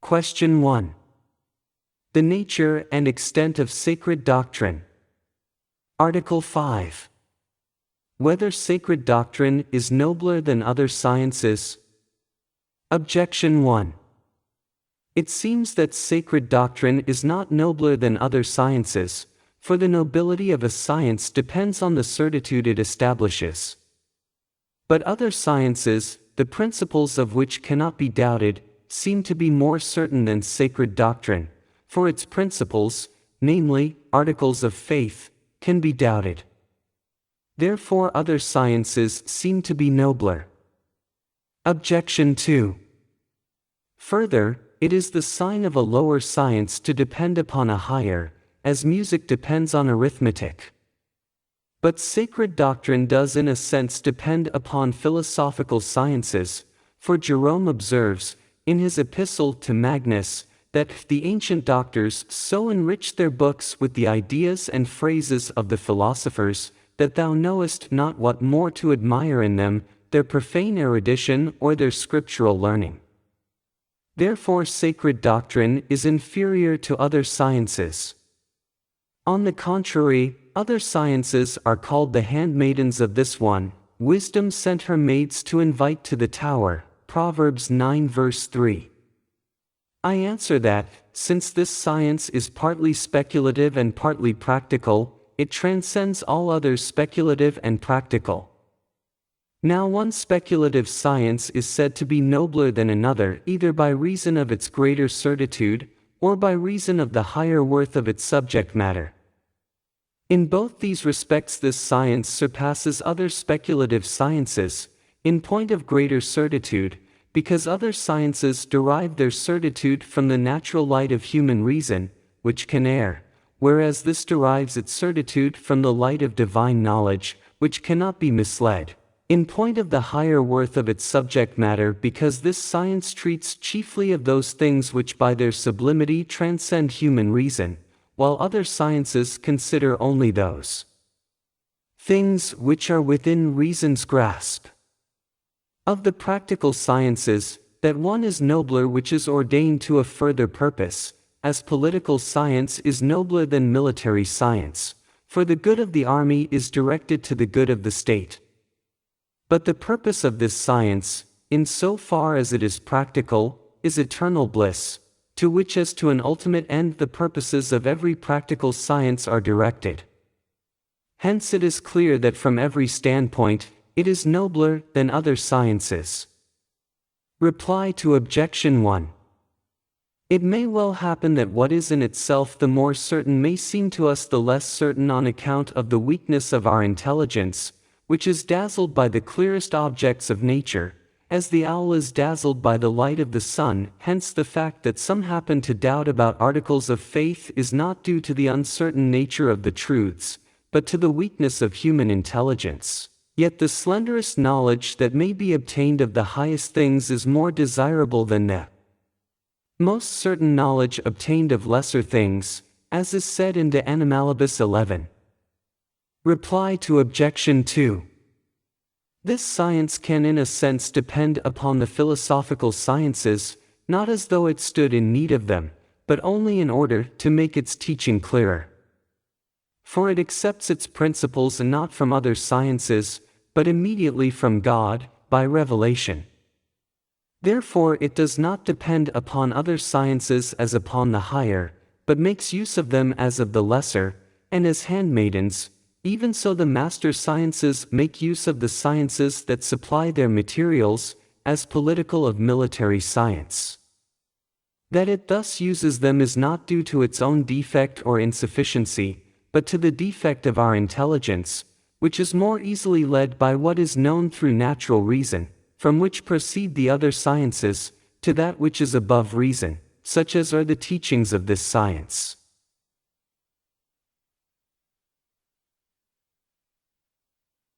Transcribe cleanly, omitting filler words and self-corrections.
Question 1. The nature and extent of sacred doctrine. Article 5. Whether sacred doctrine is nobler than other sciences. Objection 1. It seems that sacred doctrine is not nobler than other sciences, for the nobility of a science depends on the certitude it establishes. But other sciences, the principles of which cannot be doubted, seem to be more certain than sacred doctrine, for its principles, namely, articles of faith, can be doubted. Therefore other sciences seem to be nobler. Objection 2. Further, it is the sign of a lower science to depend upon a higher, as music depends on arithmetic. But sacred doctrine does in a sense depend upon philosophical sciences, for Jerome observes, in his epistle to Magnus, that the ancient doctors so enriched their books with the ideas and phrases of the philosophers, that thou knowest not what more to admire in them, their profane erudition or their scriptural learning. Therefore sacred doctrine is inferior to other sciences. On the contrary, other sciences are called the handmaidens of this one. Wisdom sent her maids to invite to the tower. Proverbs 9 verse 3. I answer that, since this science is partly speculative and partly practical, it transcends all others speculative and practical. Now one speculative science is said to be nobler than another either by reason of its greater certitude, or by reason of the higher worth of its subject matter. In both these respects this science surpasses other speculative sciences, in point of greater certitude, because other sciences derive their certitude from the natural light of human reason, which can err, whereas this derives its certitude from the light of divine knowledge, which cannot be misled. In point of the higher worth of its subject matter, because this science treats chiefly of those things which by their sublimity transcend human reason, while other sciences consider only those things which are within reason's grasp. Of the practical sciences, that one is nobler which is ordained to a further purpose, as political science is nobler than military science, for the good of the army is directed to the good of the state. But the purpose of this science, in so far as it is practical, is eternal bliss, to which as to an ultimate end the purposes of every practical science are directed. Hence it is clear that from every standpoint, it is nobler than other sciences. Reply to Objection 1. It may well happen that what is in itself the more certain may seem to us the less certain on account of the weakness of our intelligence, which is dazzled by the clearest objects of nature, as the owl is dazzled by the light of the sun. Hence the fact that some happen to doubt about articles of faith is not due to the uncertain nature of the truths, but to the weakness of human intelligence. Yet the slenderest knowledge that may be obtained of the highest things is more desirable than the most certain knowledge obtained of lesser things, as is said in De Animalibus 11. Reply to Objection 2. This science can in a sense depend upon the philosophical sciences, not as though it stood in need of them, but only in order to make its teaching clearer. For it accepts its principles not from other sciences, but immediately from God, by revelation. Therefore it does not depend upon other sciences as upon the higher, but makes use of them as of the lesser, and as handmaidens. Even so the master sciences make use of the sciences that supply their materials, as political of military science. That it thus uses them is not due to its own defect or insufficiency, but to the defect of our intelligence, which is more easily led by what is known through natural reason, from which proceed the other sciences, to that which is above reason, such as are the teachings of this science.